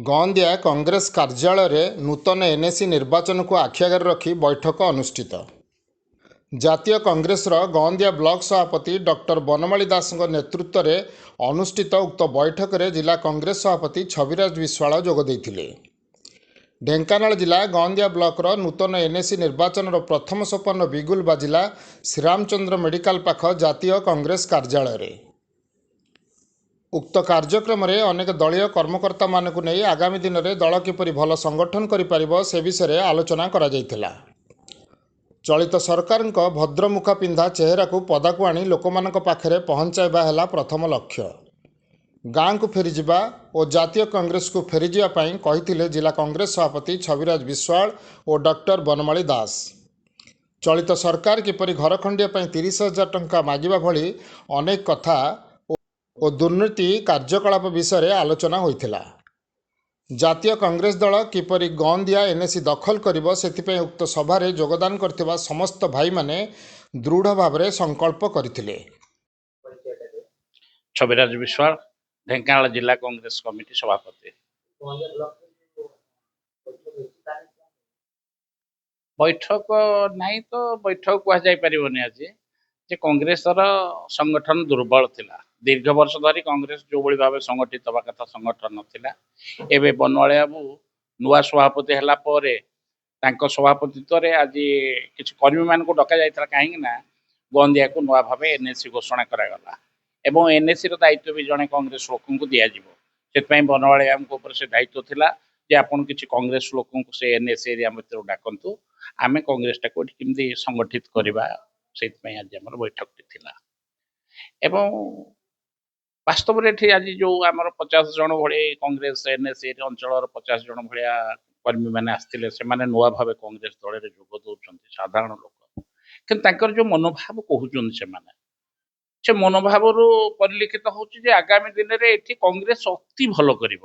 ଗଅଁଦିଆ କଂଗ୍ରେସ କାର୍ଯ୍ୟାଳୟରେ ନୂତନ ଏନ୍ଏସି ନିର୍ବାଚନକୁ ଆଖିଆଗରେ ରଖି ବୈଠକ ଅନୁଷ୍ଠିତ। ଜାତୀୟ କଂଗ୍ରେସର ଗଅଁଦିଆ ବ୍ଲକ ସଭାପତି ଡକ୍ଟର ବନମାଳୀ ଦାସଙ୍କ ନେତୃତ୍ୱରେ ଅନୁଷ୍ଠିତ ଉକ୍ତ ବୈଠକରେ ଜିଲ୍ଲା କଂଗ୍ରେସ ସଭାପତି ଛବିରାଜ ବିଶ୍ୱାଳ ଯୋଗ ଦେଇଥିଲେ। ଢେଙ୍କାନାଳ ଜିଲ୍ଲା ଗଅଁଦିଆ ବ୍ଲକର ନୂତନ ଏନ୍ଏସି ନିର୍ବାଚନର ପ୍ରଥମ ସୋପାନ ବିଗୁଲ ବାଜିଲା ଶ୍ରୀରାମଚନ୍ଦ୍ର ମେଡିକାଲ ପାଖ ଜାତୀୟ କଂଗ୍ରେସ କାର୍ଯ୍ୟାଳୟରେ। ଉକ୍ତ କାର୍ଯ୍ୟକ୍ରମରେ ଅନେକ ଦଳୀୟ କର୍ମକର୍ତ୍ତାମାନଙ୍କୁ ନେଇ ଆଗାମୀ ଦିନରେ ଦଳ କିପରି ଭଲ ସଂଗଠନ କରିପାରିବ ସେ ବିଷୟରେ ଆଲୋଚନା କରାଯାଇଥିଲା। ଚଳିତ ସରକାରଙ୍କ ଭଦ୍ରମୁଖା ପିନ୍ଧା ଚେହେରାକୁ ପଦାକୁ ଆଣି ଲୋକମାନଙ୍କ ପାଖରେ ପହଞ୍ଚାଇବା ହେଲା ପ୍ରଥମ ଲକ୍ଷ୍ୟ। ଗାଁକୁ ଫେରିଯିବା ଓ ଜାତୀୟ କଂଗ୍ରେସକୁ ଫେରିଯିବା ପାଇଁ କହିଥିଲେ ଜିଲ୍ଲା କଂଗ୍ରେସ ସଭାପତି ଛବିରାଜ ବିଶ୍ୱାଳ ଓ ଡକ୍ଟର ବନମାଳୀ ଦାସ। ଚଳିତ ସରକାର କିପରି ଘର ଖଣ୍ଡିଆ ପାଇଁ 30,000 ଟଙ୍କା ମାଗିବା ଭଳି ଅନେକ କଥା ଓ ଦୁର୍ନୀତି କାର୍ଯ୍ୟକଳାପ ବିଷୟରେ ଆଲୋଚନା ହୋଇଥିଲା। ଜାତୀୟ କଂଗ୍ରେସ ଦଳ କିପରି ଗଅଁଦିଆ ଏନ୍ଏସି ଦଖଲ କରିବ ସେଥିପାଇଁ ଉକ୍ତ ସଭାରେ ଯୋଗଦାନ କରିଥିବା ସମସ୍ତ ଭାଇମାନେ ଦୃଢ଼ ଭାବରେ ସଂକଳ୍ପ କରିଥିଲେ। ଛବିରାଜ ବିଶ୍ୱାଳ, ଢେଙ୍କାନାଳ ଜିଲ୍ଲା କଂଗ୍ରେସ କମିଟି ସଭାପତି। ବୈଠକ ନାହିଁ ତ ବୈଠକ କୁହାଯାଇ ପାରିବନି ଆଜି ଯେ କଂଗ୍ରେସର ସଂଗଠନ ଦୁର୍ବଳ ଥିଲା। ଦୀର୍ଘ ବର୍ଷ ଧରି କଂଗ୍ରେସ ଯେଉଁଭଳି ଭାବେ ସଂଗଠିତ ହେବା କଥା ସଂଗଠନ ନଥିଲା। ଏବେ ବନମାଳୀ ବାବୁ ନୂଆ ସଭାପତି ହେଲା ପରେ ତାଙ୍କ ସଭାପତିତ୍ୱରେ ଆଜି କିଛି କର୍ମୀମାନଙ୍କୁ ଡକାଯାଇଥିଲା। କାହିଁକି ନା ଗଅଁଦିଆକୁ ନୂଆ ଭାବେ ଏନ୍ଏସି ଘୋଷଣା କରାଗଲା ଏବଂ ଏନ୍ଏସିର ଦାୟିତ୍ୱ ବି ଜଣେ କଂଗ୍ରେସ ଲୋକଙ୍କୁ ଦିଆଯିବ। ସେଥିପାଇଁ ବନମାଳୀ ବାବୁଙ୍କ ଉପରେ ସେ ଦାୟିତ୍ୱ ଥିଲା ଯେ ଆପଣ କିଛି କଂଗ୍ରେସ ଲୋକଙ୍କୁ ସେ ଏନ୍ଏସି ଏରିଆ ଭିତରୁ ଡାକନ୍ତୁ, ଆମେ କଂଗ୍ରେସଟାକୁ ଏଠି କେମିତି ସଂଗଠିତ କରିବା। ସେଇଥିପାଇଁ ଆଜି ଆମର ବୈଠକଟି ଥିଲା ଏବଂ ବାସ୍ତବରେ ଏଠି ଆଜି ଯେଉଁ ଆମର 50 ଜଣ ଭଳି କଂଗ୍ରେସ ଏନ୍ଏସି ଅଞ୍ଚଳର 50 ଜଣ ଭଳିଆ କର୍ମୀମାନେ ଆସିଥିଲେ, ସେମାନେ ନୂଆ ଭାବେ କଂଗ୍ରେସ ଦଳରେ ଯୋଗ ଦେଉଛନ୍ତି ସାଧାରଣ ଲୋକ। କିନ୍ତୁ ତାଙ୍କର ଯେଉଁ ମନୋଭାବ କହୁଛନ୍ତି ସେମାନେ, ସେ ମନୋଭାବରୁ ପରିଲକ୍ଷିତ ହେଉଛି ଯେ ଆଗାମୀ ଦିନରେ ଏଠି କଂଗ୍ରେସ ଅତି ଭଲ କରିବ।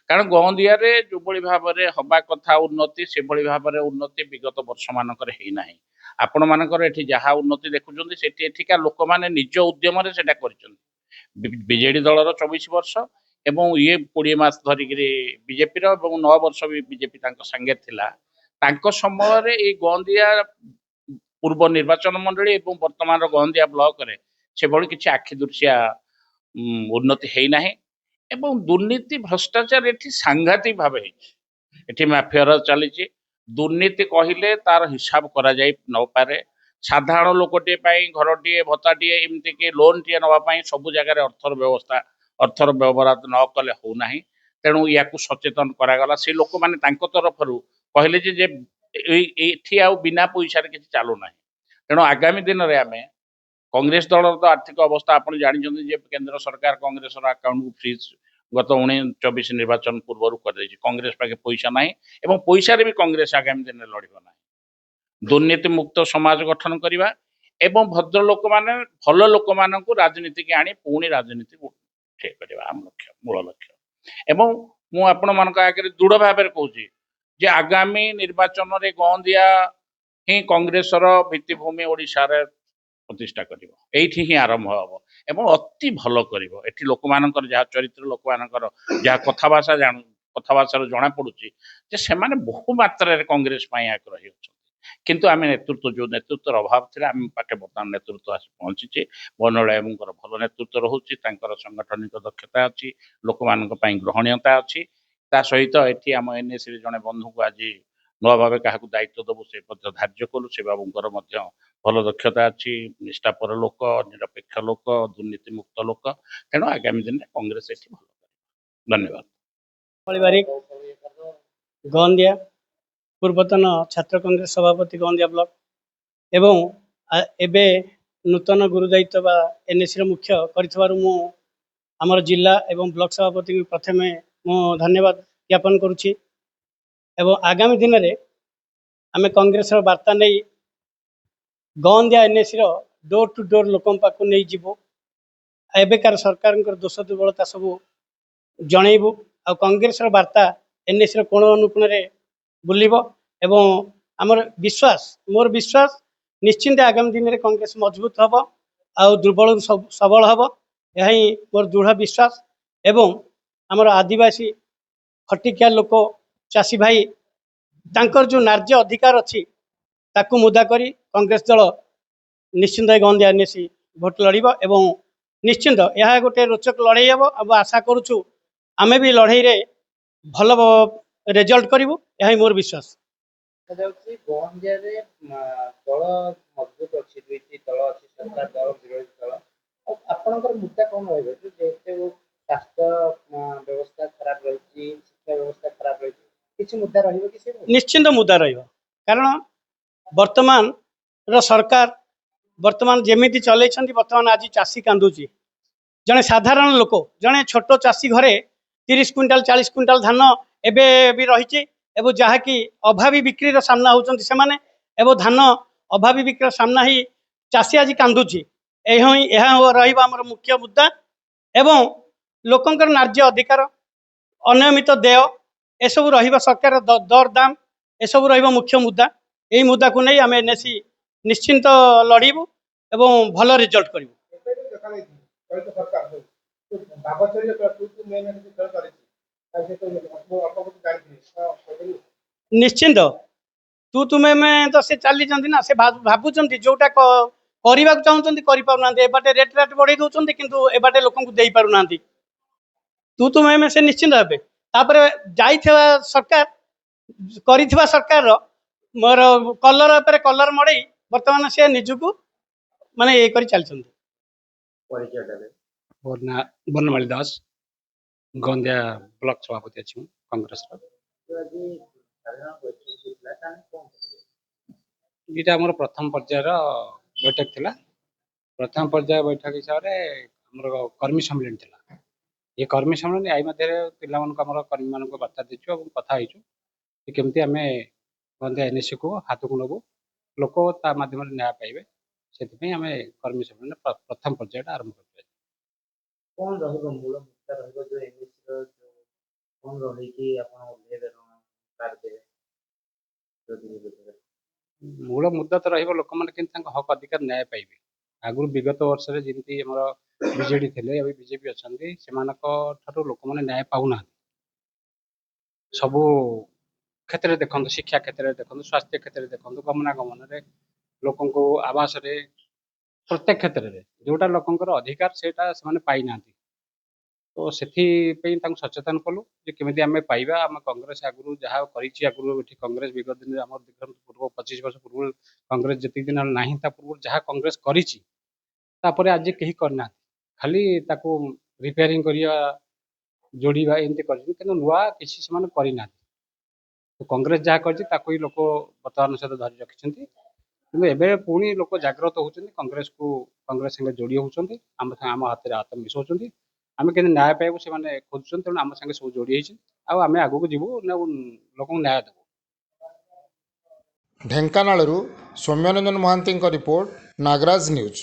କାରଣ ଗଅଁଦିଆରେ ଯେଉଁଭଳି ଭାବରେ ହେବା କଥା ଉନ୍ନତି, ସେଭଳି ଭାବରେ ଉନ୍ନତି ବିଗତ ବର୍ଷମାନଙ୍କରେ ହେଇନାହିଁ। ଆପଣମାନଙ୍କର ଏଠି ଯାହା ଉନ୍ନତି ଦେଖୁଛନ୍ତି ସେଠି ଏଠିକା ଲୋକମାନେ ନିଜ ଉଦ୍ୟମରେ ସେଟା କରିଛନ୍ତି। ବିଜେଡି ଦଳର 24 ବର୍ଷ ଏବଂ ଇଏ 20 ମାସ ଧରିକିରି ବିଜେପିର ଏବଂ 9 ବର୍ଷ ବି ବିଜେପି ତାଙ୍କ ସାଙ୍ଗେ ଥିଲା। ତାଙ୍କ ସମୟରେ ଏଇ ଗଅଁଦିଆ ପୂର୍ବ ନିର୍ବାଚନ ମଣ୍ଡଳୀ ଏବଂ ବର୍ତ୍ତମାନର ଗଅଁଦିଆ ବ୍ଲକରେ ସେଭଳି କିଛି ଆଖି ଦୃଶିଆ ଉନ୍ନତି ହେଇନାହିଁ ଏବଂ ଦୁର୍ନୀତି ଭ୍ରଷ୍ଟାଚାର ଏଠି ସାଂଘାତିକ ଭାବେ ହେଇଛି। ଏଠି ମାଫିଆ ରାଜ ଚାଲିଛି। ଦୁର୍ନୀତି କହିଲେ ତାର ହିସାବ କରାଯାଇ ନପାରେ। ସାଧାରଣ ଲୋକଟିଏ ପାଇଁ ଘରଟିଏ, ଭତ୍ତାଟିଏ, ଏମିତିକି ଲୋନ୍ଟିଏ ନେବା ପାଇଁ ସବୁ ଜାଗାରେ ଅର୍ଥର ବ୍ୟବହାର ନ କଲେ ହେଉନାହିଁ। ତେଣୁ ୟାକୁ ସଚେତନ କରାଗଲା। ସେ ଲୋକମାନେ ତାଙ୍କ ତରଫରୁ କହିଲେ ଯେ ଏଠି ଆଉ ବିନା ପଇସାରେ କିଛି ଚାଲୁନାହିଁ। ତେଣୁ ଆଗାମୀ ଦିନରେ ଆମେ କଂଗ୍ରେସ ଦଳର ତ ଆର୍ଥିକ ଅବସ୍ଥା ଆପଣ ଜାଣିଛନ୍ତି ଯେ କେନ୍ଦ୍ର ସରକାର କଂଗ୍ରେସର ଆକାଉଣ୍ଟକୁ ଫ୍ରିଜ୍ ଗତ 19-24 ନିର୍ବାଚନ ପୂର୍ବରୁ କରିଦେଇଛି। କଂଗ୍ରେସ ପାଖେ ପଇସା ନାହିଁ ଏବଂ ପଇସାରେ ବି କଂଗ୍ରେସ ଆଗାମୀ ଦିନରେ ଲଢ଼ିବ ନାହିଁ। ଦୁର୍ନୀତି ମୁକ୍ତ ସମାଜ ଗଠନ କରିବା ଏବଂ ଭଦ୍ର ଲୋକମାନେ ଭଲ ଲୋକମାନଙ୍କୁ ରାଜନୀତିକି ଆଣି ପୁଣି ରାଜନୀତିକୁ ଠିକ୍ କରିବା ଆମ ଲକ୍ଷ୍ୟ, ମୂଳ ଲକ୍ଷ୍ୟ। ଏବଂ ମୁଁ ଆପଣମାନଙ୍କ ଆଗରେ ଦୃଢ଼ ଭାବରେ କହୁଛି ଯେ ଆଗାମୀ ନିର୍ବାଚନରେ ଗଅଁଦିଆ ହିଁ କଂଗ୍ରେସର ଭିତ୍ତିଭୂମି ଓଡ଼ିଶାରେ ପ୍ରତିଷ୍ଠା କରିବ। ଏଇଠି ହିଁ ଆରମ୍ଭ ହେବ ଏବଂ ଅତି ଭଲ କରିବ। ଏଠି ଲୋକମାନଙ୍କର ଯାହା ଚରିତ୍ର, ଲୋକମାନଙ୍କର ଯାହା କଥାଭାଷାରୁ ଜଣାପଡ଼ୁଛି ଯେ ସେମାନେ ବହୁ ମାତ୍ରାରେ କଂଗ୍ରେସ ପାଇଁ ଆଗ୍ରହୀ ଅଛନ୍ତି। କିନ୍ତୁ ଆମେ ଯେଉଁ ନେତୃତ୍ୱର ଅଭାବ ଥିଲା, ଆମ ପାଖେ ବର୍ତ୍ତମାନ ନେତୃତ୍ୱ ଆସି ପହଞ୍ଚିଛି। ବନମାଳୀ ବାବୁଙ୍କର ଭଲ ନେତୃତ୍ୱ ରହୁଛି, ତାଙ୍କର ସାଂଗଠନିକ ଦକ୍ଷତା ଅଛି, ଲୋକମାନଙ୍କ ପାଇଁ ଗ୍ରହଣୀୟତା ଅଛି। ତା ସହିତ ଏଠି ଆମ ଏନ୍ଏସିରେ ଜଣେ ବନ୍ଧୁଙ୍କୁ ଆଜି ନୂଆ ଭାବେ କାହାକୁ ଦାୟିତ୍ୱ ଦେବୁ ସେ ମଧ୍ୟ ଧାର୍ଯ୍ୟ କଲୁ। ସେ ବାବୁଙ୍କର ମଧ୍ୟ ଭଲ ଦକ୍ଷତା ଅଛି, ନିଷ୍ଠାପର ଲୋକ, ନିରପେକ୍ଷ ଲୋକ, ଦୁର୍ନୀତି ମୁକ୍ତ ଲୋକ। ତେଣୁ ଆଗାମୀ ଦିନରେ କଂଗ୍ରେସ ଏଠି ଭଲ କରିବ। ଧନ୍ୟବାଦ। ଗଅଁଦିଆ ପୂର୍ବତନ ଛାତ୍ର କଂଗ୍ରେସ ସଭାପତି ଗଅଁଦିଆ ବ୍ଲକ ଏବଂ ଏବେ ନୂତନ ଗୁରୁ ଦାୟିତ୍ୱ ବା ଏନ୍ଏସିର ମୁଖ୍ୟ କରିଥିବାରୁ ମୁଁ ଆମର ଜିଲ୍ଲା ଏବଂ ବ୍ଲକ ସଭାପତିଙ୍କୁ ପ୍ରଥମେ ମୁଁ ଧନ୍ୟବାଦ ଜ୍ଞାପନ କରୁଛି ଏବଂ ଆଗାମୀ ଦିନରେ ଆମେ କଂଗ୍ରେସର ବାର୍ତ୍ତା ନେଇ ଗଅଁଦିଆ ଏନ୍ଏସିର ଡୋର ଟୁ ଡୋର ଲୋକଙ୍କ ପାଖକୁ ନେଇଯିବୁ। ଏବେକାର ସରକାରଙ୍କର ଦୋଷ ଦୁର୍ବଳତା ସବୁ ଜଣେଇବୁ ଆଉ କଂଗ୍ରେସର ବାର୍ତ୍ତା ଏନ୍ଏସିର କୋଣ ଅନୁକୋଣରେ ବୁଲିବ ଏବଂ ମୋର ବିଶ୍ୱାସ ନିଶ୍ଚିନ୍ତ ଆଗାମୀ ଦିନରେ କଂଗ୍ରେସ ମଜବୁତ ହେବ ଆଉ ଦୁର୍ବଳରୁ ସବଳ ହେବ। ଏହା ହିଁ ମୋର ଦୃଢ଼ ବିଶ୍ୱାସ ଏବଂ ଆମର ଆଦିବାସୀ खटिकिया लोक चाषी भाई तांकर जो न्याय्य अधिकार अच्छी ताकू मुदा करी कांग्रेस दल निश्चिंत गंदिया एनएसी भोट लड़ब एवं निश्चिंत यह गोटे रोचक लड़ाई हम अब आशा करुचु आमे भी लड़ाई रे भल रेजल्ट करूँ यह मोर विश्वास। ଦେଖାଯାଉଛି ଗହଣ୍ଡିଆରେ ଦଳ ମଜବୁତ ଅଛି, ଦୁଇଟି ଦଳ ଅଛି, ସରକାର ଦଳ ବିରୋଧୀ ଦଳ। ଆଉ ଆପଣଙ୍କର ମୁଦ୍ଦା କ'ଣ ରହିବ? ଯେହେତୁ ସ୍ୱାସ୍ଥ୍ୟ ବ୍ୟବସ୍ଥା ଖରାପ ରହିଛି, ଶିକ୍ଷା ବ୍ୟବସ୍ଥା ଖରାପ ରହିଛି, କିଛି ମୁଦ୍ଦା ରହିବ କି? ସେ निश्चिंत मुद्दा कारण वर्तमान सरकार वर्तमान जेमिति चलैछन्ति वर्तमान आज चाषी कांदुची जड़े साधारण लोक जड़े छोट चाषी घरे 30 क्विंटाल 40 क्विंटाल धान एबे भी रही एवं जहाँकि अभावी बिक्री सामना होती से धान अभावी बिक्री सामना ही चाषी आज कांदुची रही मुख्य मुद्दा एवं लोकंकर न्याय्य अधिकार अनियमित देय एसबू रही सरकार दर दाम एसबू रही मुख्य मुद्दा यही मुद्दा को नहीं आम एनएसी निश्चिंत लड़ू एवं भल रिजल्ट करूँ। निश्चिंत तू तुम्हें में तो से चली ना से भावुंट जोटा करने चाहते एबाटे रेट रेट बढ़े दौरान किंतु एबाटे लोक दे पारना तू तुम्हें में से निश्चिंत हे तापर जाइथिबा सरकार करिथिबा सरकार मोर कलर पर कलर मड़ई वर्तमान से निजुक माने ये करी चलछन्ती। बनमाली दास गंदिया ब्लॉक सभापति अच्छी कांग्रेस ये आम प्रथम पर्यायर बैठक थिला। प्रथम पर्याय बैठक हिसाब से आम कर्मी सम्मेलन थिला। ये कर्मी सम्मेलन आई मध्य पिला कर्मी मान बार्ता देचु कथा केमती आम गंदिया एनएसी को हाथ को नबू लोक ता माध्यम न्याय पाइबे से आम कर्मी सम्मेलन प्रथम पर्याय आरंभ कर कौन रहिबो मूल मुद्दा रहिबो जो एनएसी रो कौन रही कि आपण ओलेबे कार देबे मूल मुद्दा तो रहिबो लोक माने केन हक अधिकार न्याय पाइबे। आगु विगत वर्ष रे जेमती हमर बीजेडी थिले अभी बीजेपी अछंती सेमानक ठारो लोक माने न्याय पाउना सबु क्षेत्र में देखो शिक्षा क्षेत्र में देखो स्वास्थ्य क्षेत्र में देखो गमनागमन रे लोकन को आवास रे प्रत्येक क्षेत्र में जोटा लोकंकर अधिकार सेटा से माने पाई नांती तो सेथि पे तांको सचेतन कलु जे केमिति आमे पाइबा आम कांग्रेस आगु जहाँ करिछि आगु एठी कांग्रेस विगत दिन हमर दिग्रम पूर्व 25 वर्ष पूर्व कांग्रेस जति दिन नाही ता पूर्व जहाँ कांग्रेस करिछि तापरे आज केही करना खाली ताको रिपेयरिंग करिया जोड़ीबा एंती करछि किंतु नुआ किछि से माने करिना तो कांग्रेस जहाँ करछि ताको ही लोक वर्तमान सहित धरि रखिछन्ति किंतु एबे पुणी लोक जागृत होउछन्ति कांग्रेस संगे जोड़ी होउछन्ति आम हाथ में हाथ मिसाउछन्ति आम के न्याय पाइबू से माने खोजुछन्ति तेणु आम संगे सब जोड़ी होइछि आ आम आगु जीवु लोक न्याय देबु। ढेंकानालरू सौम्यरंजन महांती रिपोर्ट नागराज न्यूज।